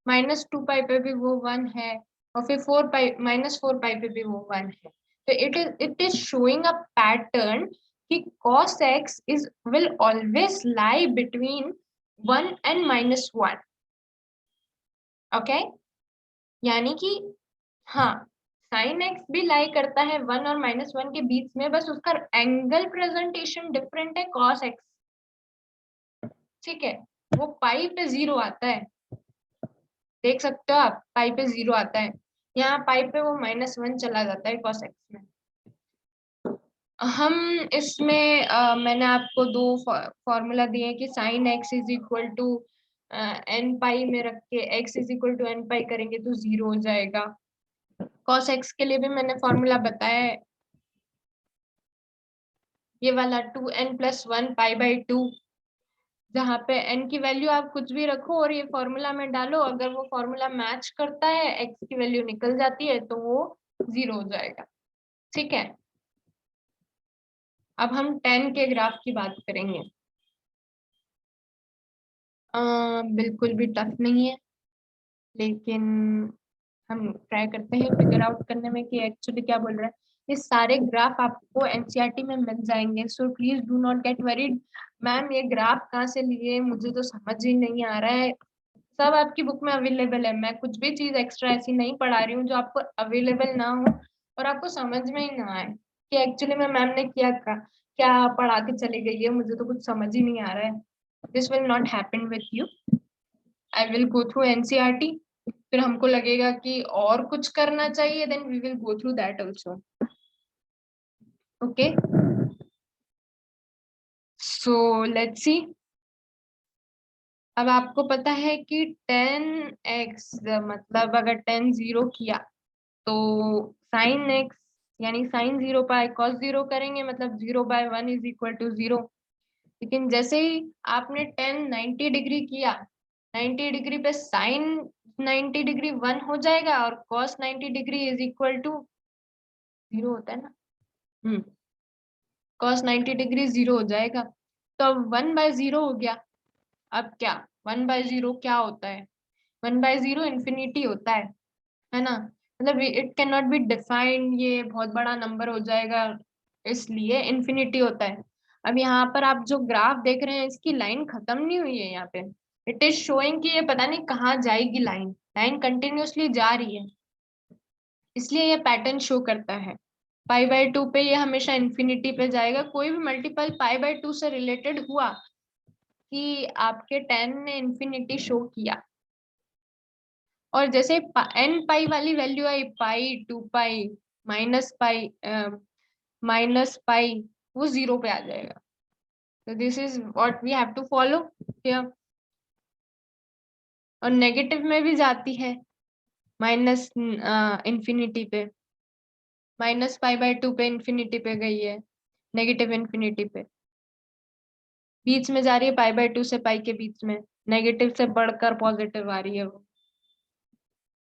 -2π पे भी वो 1 है, और फिर 4π -4π पे भी वो 1 है। तो it is showing a pattern कि cos x will always lie between 1 and -1, okay. यानी कि हाँ, साइन एक्स भी लाई करता है 1 और -1 के बीच में, बस उसका एंगल प्रेजेंटेशन डिफरेंट है cos x, ठीक है। वो पाई पे 0 आता है, देख सकते हो आप, पाई पे 0 आता है, यहाँ पाई पे वो -1 चला जाता है cos x में। हम इसमें मैंने आपको दो फॉर्मूला दिए कि sine x is equal to n pi में रख के x is equal to n pi करेंगे तो 0 हो जाएगा। cos x के लिए भी मैंने फॉर्मूला बताया है, ये वाला 2n+1π/2, जहाँ पे n की वैल्यू आप कुछ भी रखो और ये फॉर्मूला में डालो, अगर वो फॉर्मूला मैच करता है, x की वैल्यू निकल जाती है तो वो 0 हो जाएगा, ठीक है। अब हम 10 के ग्राफ की बात करेंगे। बिल्कुल भी टफ नहीं है, लेकिन हम ट्राई करते हैं फिगर आउट करने में कि एक्चुअली क्या बोल रहा है। ये सारे ग्राफ आपको एनसीईआरटी में मिल जाएंगे, so please do not gate worried ma'am ये ग्राफ कहाँ से लिए, मुझे तो समझ ही नहीं आ रहा है। सब आपकी बुक में अवेलेबल है, मैं कुछ भी चीज एक्स्ट्रा ऐसी नहीं पढ़ा रही हूँ जो आपको अवेलेबल ना हो और आपको समझ में ही ना आए कि एक्चुअली में मैम ने क्या पढ़ा के चली गई है, मुझे तो कुछ समझ ही नहीं आ रहा है। This will not happen with you. I will go through NCERT, फिर हमको लगेगा कि और कुछ करना चाहिए, then we will go through that also, okay. So let's see. अब आपको पता है कि 10x मतलब अगर 10 0 किया तो साइन x यानी साइन 0 बाय cos 0 करेंगे, मतलब 0/1 इज इक्वल टू 0। लेकिन जैसे ही आपने 10 90 डिग्री किया, 90 डिग्री पे साइन 90 डिग्री 1 हो जाएगा और cos 90 degree is equal to 0 होता है ना, cos 90 डिग्री 0 हो जाएगा। तो अब 1/0 हो गया। अब क्या 1/0 क्या होता है? 1/0 इंफिनिटी होता है ना, मतलब it can not be defined, ये बहुत बड़ा नंबर हो जाएगा, इसलिए इंफिनिटी होता है। अब यहाँ पर आप जो ग्राफ देख रहे हैं इसकी लाइन खत्म नहीं हुई है यहाँ पे, इट इज शोइंग कि ये पता नहीं कहाँ जाएगी, लाइन लाइन कंटिन्यूअसली जा रही है, इसलिए ये पैटर्न शो करता है। π/2 पे ये हमेशा इंफिनिटी पे जाएगा। कोई भी मल्टीपल π/2 से रिलेटेड हुआ कि आपके 10 ने इंफिनिटी शो किया, और जैसे n पाई वाली वैल्यू आई, पाई 2π माइनस पाई वो 0 पे आ जाएगा। तो this is what we have to follow here. और नेगेटिव में भी जाती है माइनस इंफिनिटी पे, -π/2 पे इंफिनिटी पे गई है, नेगेटिव इंफिनिटी पे, बीच में जा रही है π/2 से पाई के बीच में, नेगेटिव से बढ़कर पॉजिटिव आ रही है वो,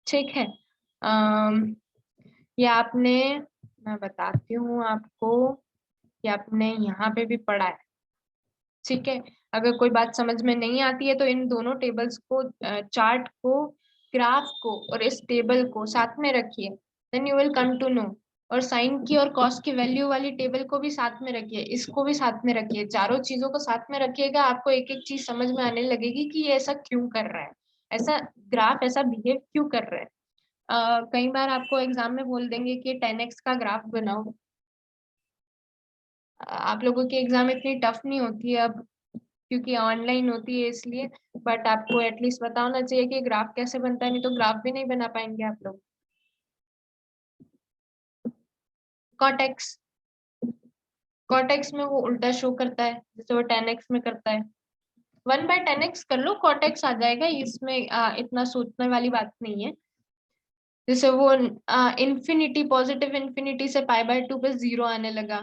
ठीक है। ये आपने, मैं बताती हूँ आपको, ये आपने यहाँ पे भी पढ़ा है, ठीक है। अगर कोई बात समझ में नहीं आती है तो इन दोनों टेबल्स को, चार्ट को, ग्राफ को और इस टेबल को साथ में रखिए, then you will come to know और साइन की और कॉस की वैल्यू वाली टेबल को भी साथ में रखिए, इसको भी साथ में रखिए, चारों चीजों को साथ में रखिएगा, आपको एक एक चीज समझ में आने लगेगी कि ये ऐसा क्यों कर रहा है, ऐसा ग्राफ ऐसा बिहेव क्यों कर रहा है। कई बार आपको एग्जाम में बोल देंगे कि 10x का ग्राफ बनाओ। आप लोगों की एग्जाम इतनी टफ नहीं होती है अब, क्योंकि ऑनलाइन होती है इसलिए, बट आपको एटलीस्ट पता होना चाहिए कि ग्राफ कैसे बनता है, नहीं तो ग्राफ भी नहीं बना पाएंगे आप लोग। कॉट एक्स, कॉट एक्स में वो उल्टा शो करता है जैसे वो 10x में करता है। 1/10x कर लो, कॉट एक्स आ जाएगा, इसमें इतना सोचने वाली बात नहीं है। जैसे वो इंफिनिटी, पॉजिटिव इंफिनिटी से π/2 पे 0 आने लगा,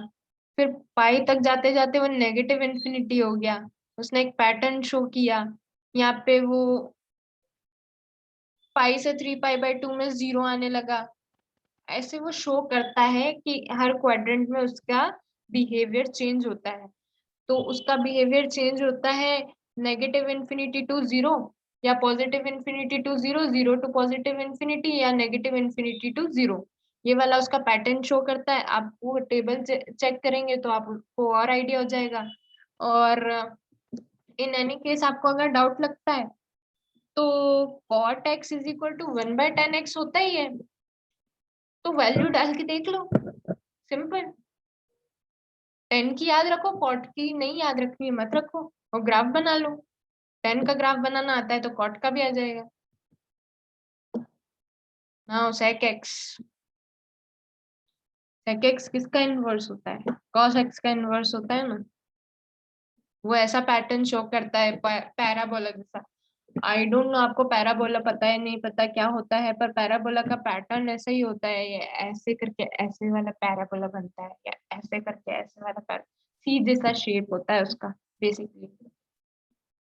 फिर पाई तक जाते जाते वो नेगेटिव इंफिनिटी हो गया, उसने एक पैटर्न शो किया। यहाँ पे वो पाई से 3π/2 में 0 आने लगा। ऐसे वो शो करता है कि हर क्वाड्रेंट में उसका बिहेवियर चेंज होता है। तो उसका बिहेवियर चेंज होता है नेगेटिव इंफिनिटी टू 0, या positive infinity to 0, 0 to positive infinity, या नेगेटिव इंफिनिटी टू 0। ये वाला उसका पैटर्न शो करता है। आप वो टेबल चेक करेंगे तो आपको और आइडिया हो जाएगा। और इन एनी केस आपको अगर डाउट लगता है तो cot x is equal to 1/10x होता ही है, तो वैल्यू डाल के देख लो, सिंपल। 10 की याद रखो, कॉट की नहीं याद रखनी है मत रखो, और ग्राफ बना लो। 10 का ग्राफ बनाना आता है तो कॉट का भी आ जाएगा। नाउ sec x किसका इनवर्स होता है? cos x का इनवर्स होता है ना। वो ऐसा पैटर्न शो करता है पैराबोला जैसा। आई डोंट नो आपको पैराबोला पता है नहीं पता क्या होता है, पर पैराबोला का पैटर्न ऐसा ही होता है, ये ऐसे करके ऐसे वाला पैराबोला बनता है, या ऐसे करके ऐसे वाला पैरा, सी जैसा शेप होता है उसका बेसिकली।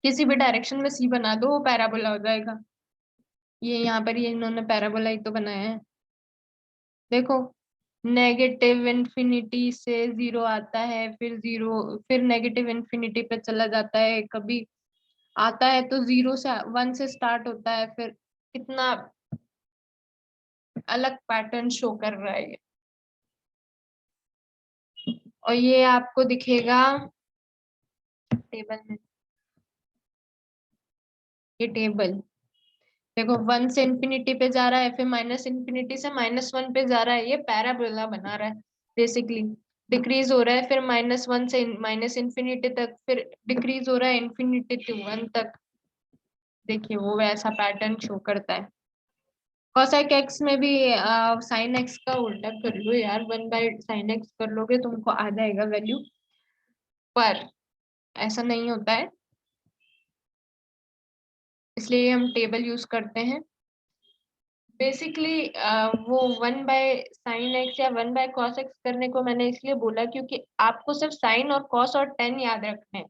किसी भी डायरेक्शन में सी बना दो वो पैराबोला हो जाएगा। ये यहाँ पर ये इन्होंने पैराबोला ही तो बनाया है। देखो, नेगेटिव इन्फिनिटी से 0 आता है, फिर 0, फिर नेगेटिव इन्फिनिटी पे चला जाता है, कभी आता है तो 0 से 1 से स्टार्ट होता है, फिर कितना अलग पैटर्न शो कर रहा है ये। और ये आपको दिखेगा टेबल में, ये टेबल देखो 1 से इंफिनिटी पे जा रहा है, फिर माइनस इंफिनिटी से -1 पे जा रहा है, ये पैराबोला बना रहा है बेसिकली। डिक्रीज हो रहा है, फिर -1 से माइनस इंफिनिटी तक, फिर डिक्रीज हो रहा है इंफिनिटी टू 1 तक। देखिए वो वैसा पैटर्न शो करता है। cosec x में भी sin x का उल्टा कर लो यार, 1/sin x कर लोगे तुमको आ जाएगा वैल्यू, पर ऐसा नहीं होता है, इसलिए हम टेबल यूज करते हैं। बेसिकली वो 1/sin x या 1/cos x करने को मैंने इसलिए बोला क्योंकि आपको सिर्फ साइन और कॉस और टेन याद रखने हैं।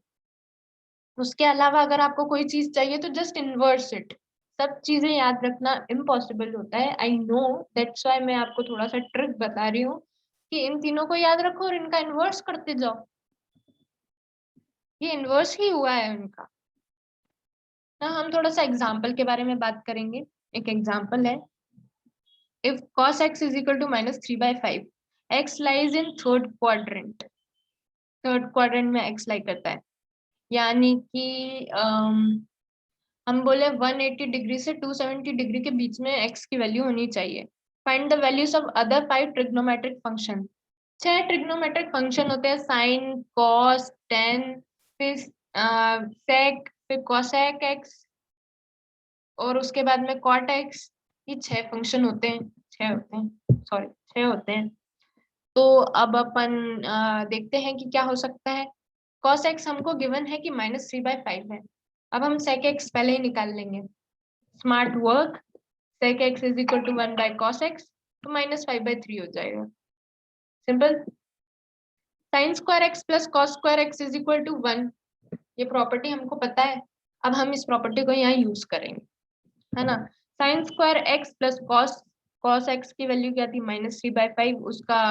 उसके अलावा अगर आपको कोई चीज चाहिए तो जस्ट इनवर्स इट। सब चीजें याद रखना इम्पॉसिबल होता है, आई नो, दैट्स वाई मैं आपको थोड़ा सा ट्रिक बता रही हूँ कि इन तीनों को याद रखो और इनका इनवर्स करते जाओ। ये इनवर्स ही हुआ है उनका ना। हम थोड़ा सा एग्जाम्पल के बारे में बात करेंगे। एक एग्जाम्पल है, if cos x is equal to -3/5, x lies in third quadrant। Third quadrant में x लाई करता है, यानी कि हम बोले 180 डिग्री से 270 डिग्री के बीच में x की वैल्यू होनी चाहिए। Find the values of other 5 trigonometric function. 6 trigonometric function होते हैं, साइन, कॉस, टेन, फिर सेक, फिर कोसेक एक्स, और उसके बाद में कॉट एक्स। ये 6 फंक्शन होते हैं, 6 होते हैं, सॉरी 6 होते हैं। तो अब अपन देखते हैं कि क्या हो सकता है। cos x हमको गिवन है कि -3/5 है। अब हम sec x पहले ही निकाल लेंगे। Smart work, sec x is equal to 1/cos x, तो -5/3 हो जाएगा, simple. Sine square x plus cos square x is equal to 1, ये प्रॉपर्टी हमको पता है। अब हम इस प्रॉपर्टी को यहाँ यूज करेंगे, है ना। Sine square x plus cos cos x की वैल्यू क्या थी? -3/5, उसका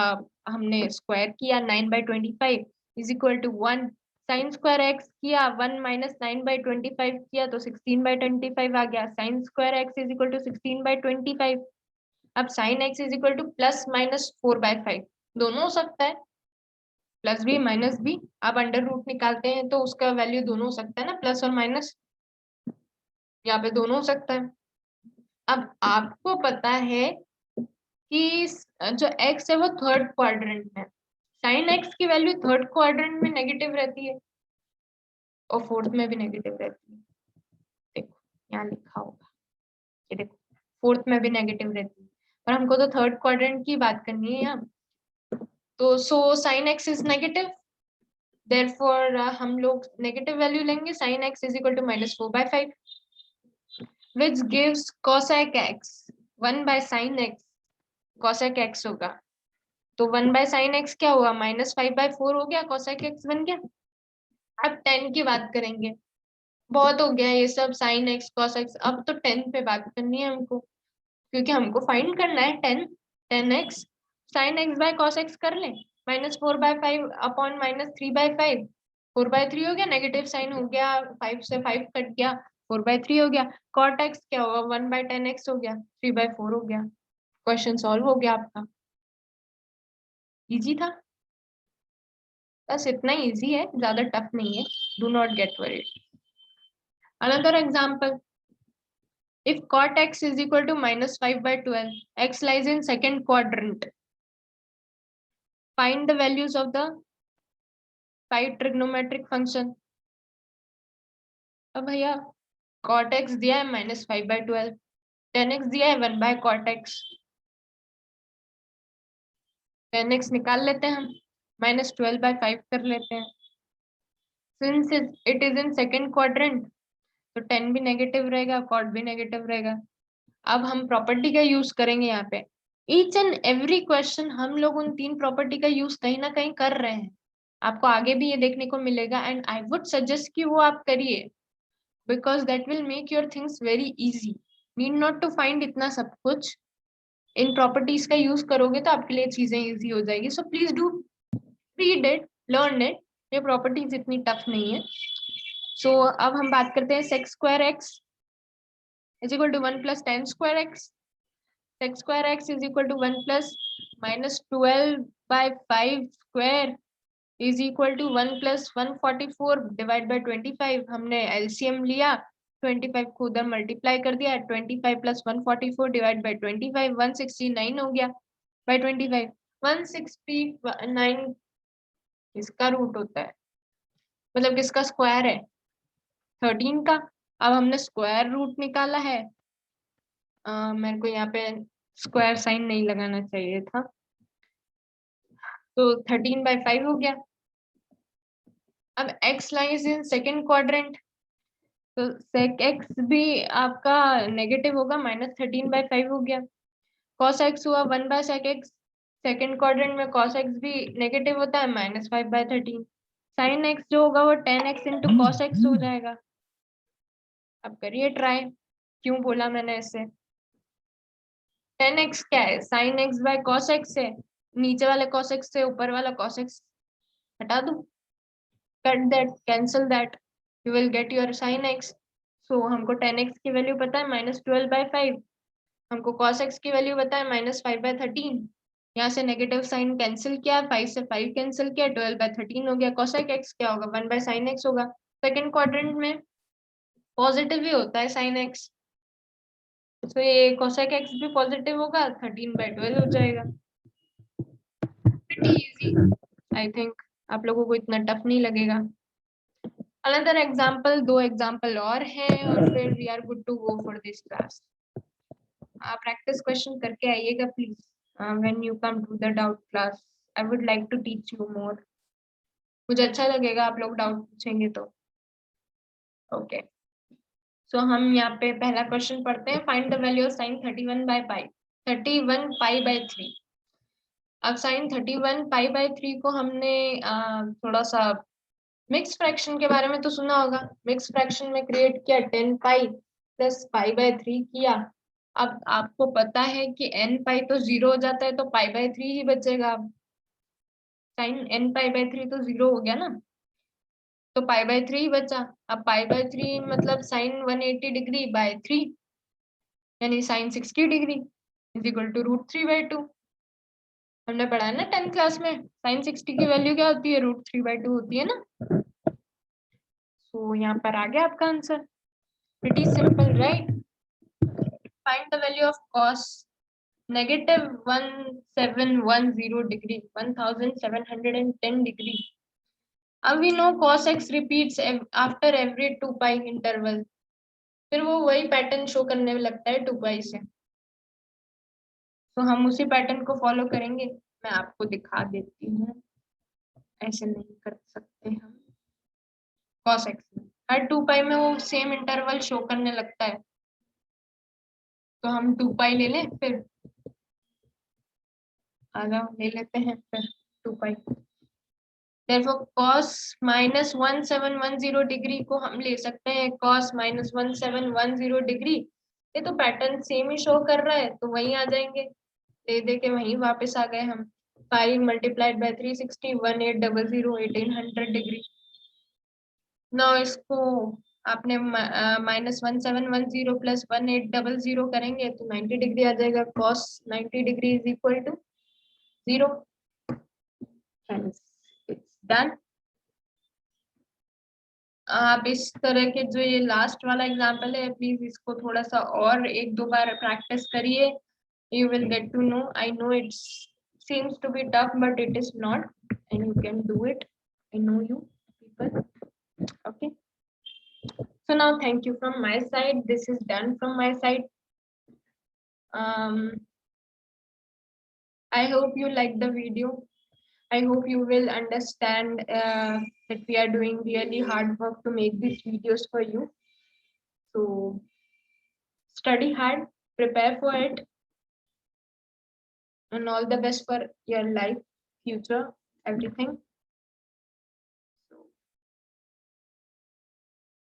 हमने स्क्वायर किया 9/25 is equal to 1। Sine square x किया 1 - 9/25 किया तो 16/25 आ गया। Sine square x is equal to 16/25। अब sine x is equal to plus minus 4/5, दोनों हो सकता है, प्लस भी माइनस भी। आप अंडर रूट निकालते हैं तो उसका वैल्यू दोनों हो सकता है ना, प्लस और माइनस, यहाँ पे दोनों हो सकता है। अब आपको पता है कि जो एक्स है वो थर्ड क्वाड्रेंट में, साइन एक्स की वैल्यू थर्ड क्वाड्रेंट में नेगेटिव रहती है और फोर्थ में भी नेगेटिव रहती है। देखो यहाँ लिखा होगा, ये देखो फोर्थ में भी नेगेटिव रहती है, और हमको तो थर्ड क्वाड्रेंट की बात करनी है यहाँ। तो so sine x is negative, therefore हम लोग नेगेटिव वैल्यू लेंगे, sine x is equal to -4/5, which gives cosec x 1/sin x, cosec x होगा, तो 1/sin x क्या हुआ, -5/4 हो गया, cosec x बन गया। अब 10 की बात करेंगे, बहुत हो गया ये सब sin x cos x, अब तो 10 पे बात करनी है हमको, क्योंकि हमको फाइंड करना है 10x sin x by cos x कर ले, -4/5 अपॉन -3/5, 4/3 हो गया, नेगेटिव साइन हो गया, 5 से 5 कट गया, 4/3 हो गया, cot x क्या होगा, 1/10x हो गया, 3/4 हो गया। क्वेश्चन सॉल्व हो गया आपका, इजी था, बस इतना इजी है, ज्यादा टफ नहीं है, do not gate worried. Another example, if cot x is equal to -5/12, x lies in second quadrant, find the values of the 5 trigonometric function। अब भैया cot x दिया है -5/12, tan x दिया है 1/cot x, tan x निकाल लेते हैं हम, -12/5 कर लेते हैं, since it is in second quadrant तो tan भी नेगेटिव रहेगा, cot भी नेगेटिव रहेगा। अब हम प्रॉपर्टी का यूज करेंगे यहाँ पे, ईच एंड एवरी क्वेश्चन हम लोग उन 3 प्रॉपर्टी का यूज कहीं ना कहीं कर रहे हैं, आपको आगे भी ये देखने को मिलेगा, एंड आई वुड सजेस्ट कि वो आप करिए, because that will make your things very easy, need not to find इतना सब कुछ, इन प्रॉपर्टीज का यूज करोगे तो आपके लिए चीजें इजी हो जाएगी, so please do read it, learn it, ये प्रॉपर्टीज इतनी टफ नहीं है। सो अब हम बात करते हैं sec² x is equal to 1 + tan² x, sec² x is equal to 1 plus -12/5 square is equal to 1 plus 144 divide by 25, हमने एलसीएम लिया, 25 को उधर मल्टीप्लाई कर दिया, 25 + 144 डिवाइड बाय 25, 169 हो गया बाय 25, 169 किसका रूट होता है, मतलब किसका स्क्वायर है, 13 का। अब हमने स्क्वायर रूट निकाला है, मेरे को यहाँ पे स्क्वायर साइन नहीं लगाना चाहिए था, तो 13/5 हो गया। अब x lies in second quadrant, तो sec x भी आपका नेगेटिव होगा, -13/5 हो गया, cos x हुआ 1/sec x, सेकेंड क्वाड्रेंट में cos x भी नेगेटिव होता है, -5/13, sin x जो होगा वो tan x into cos x हो जाएगा। अब करिए ट्राई, क्यों बोला मैंने इसे, tan x क्या है, sin x by cos x है, नीचे वाले cos x से ऊपर वाला cos x हटा दो, cut that, cancel that, you will get your sin x। सो हमको tan x की वैल्यू पता है -12/5, हमको cos x की वैल्यू पता है -5/13, यहाँ से नेगेटिव साइन कैंसिल किया, 5 से 5 कैंसिल किया, 12/13 हो गया, cosec x क्या होगा, 1/sin x होगा, सेकेंड क्वाड्रेंट में पॉजिटिव ही होता है sin x, तो ये cosec x भी पॉजिटिव होगा, 13/12 हो जाएगा, pretty easy, I think आप लोगों को इतना टफ नहीं लगेगा। अनदर एग्जाम्पल, 2 एग्जाम्पल और हैं और फिर we are good to go for this class. आप प्रैक्टिस क्वेश्चन करके आइएगा please, when you come to the doubt class, I would like to teach you more, मुझे अच्छा लगेगा आप लोग डाउट पूछेंगे तो। ओके, सो हम यहाँ पे पहला क्वेश्चन पढ़ते हैं, find the value of sine 31 पाई 3। अब साइन 31 पाई/3 को हमने थोड़ा सा मिक्स फ्रैक्शन के बारे में तो सुना होगा, मिक्स फ्रैक्शन में क्रिएट किया, 10 पाई प्लस पाई/3 किया। अब आपको पता है कि n पाई तो 0 हो जाता है, तो पाई/3 ही बचेगा, अब साइन n पाई/3 तो 0 हो गया ना, तो पाई/3 ही बचा। अब पाई/3 मतलब साइन 180 डिग्री बाय 3, यानी sine 60 degree, is equal to √3/2। हमने पढ़ा है ना 10th क्लास में, sin 60 की वैल्यू क्या होती है, √3/2 होती है ना। सो यहाँ पर आ गया आपका answer, pretty simple right. Find the value of cos -1710 degree, 1710 degree. अब we know cos x repeats after every 2 pi interval, फिर वो वही पैटर्न शो करने लगता है 2 pi से, तो हम उसी पैटर्न को फॉलो करेंगे। मैं आपको दिखा देती हूँ, ऐसे नहीं कर सकते हम। cos x में हर 2 pi में वो सेम इंटरवल शो करने लगता है, तो हम 2 pi ले लें, फिर आ जाओ ले लेते हैं फिर 2 pi। Therefore cos -1710 डिग्री को हम ले सकते हैं cos -1710 डिग्री। ये तो पैटर्न सेम ही शो कर रहा है, तो वहीं आ जाएंगे, दे दे के वहीं वापस आ गए हम। 5 multiplied by 360, 1800, 1800 डिग्री। नाउ इसको आपने -1710 प्लस 1800 करेंगे तो 90 डिग्री आ जाएगा। cos 90 degree is equal to 0। It's done. आप इस तरह के जो ये लास्ट वाला एग्जांपल है, प्लीज इसको थोड़ा सा और एक दो बार प्रैक्टिस करिए। You will get to know. I know it seems to be tough, but it is not, and you can do it. I know you people. Okay. So now, thank you from my side. This is done from my side. I hope you like the video. I hope you will understand that we are doing really hard work to make these videos for you. So study hard, prepare for it, and all the best for your life, future, everything.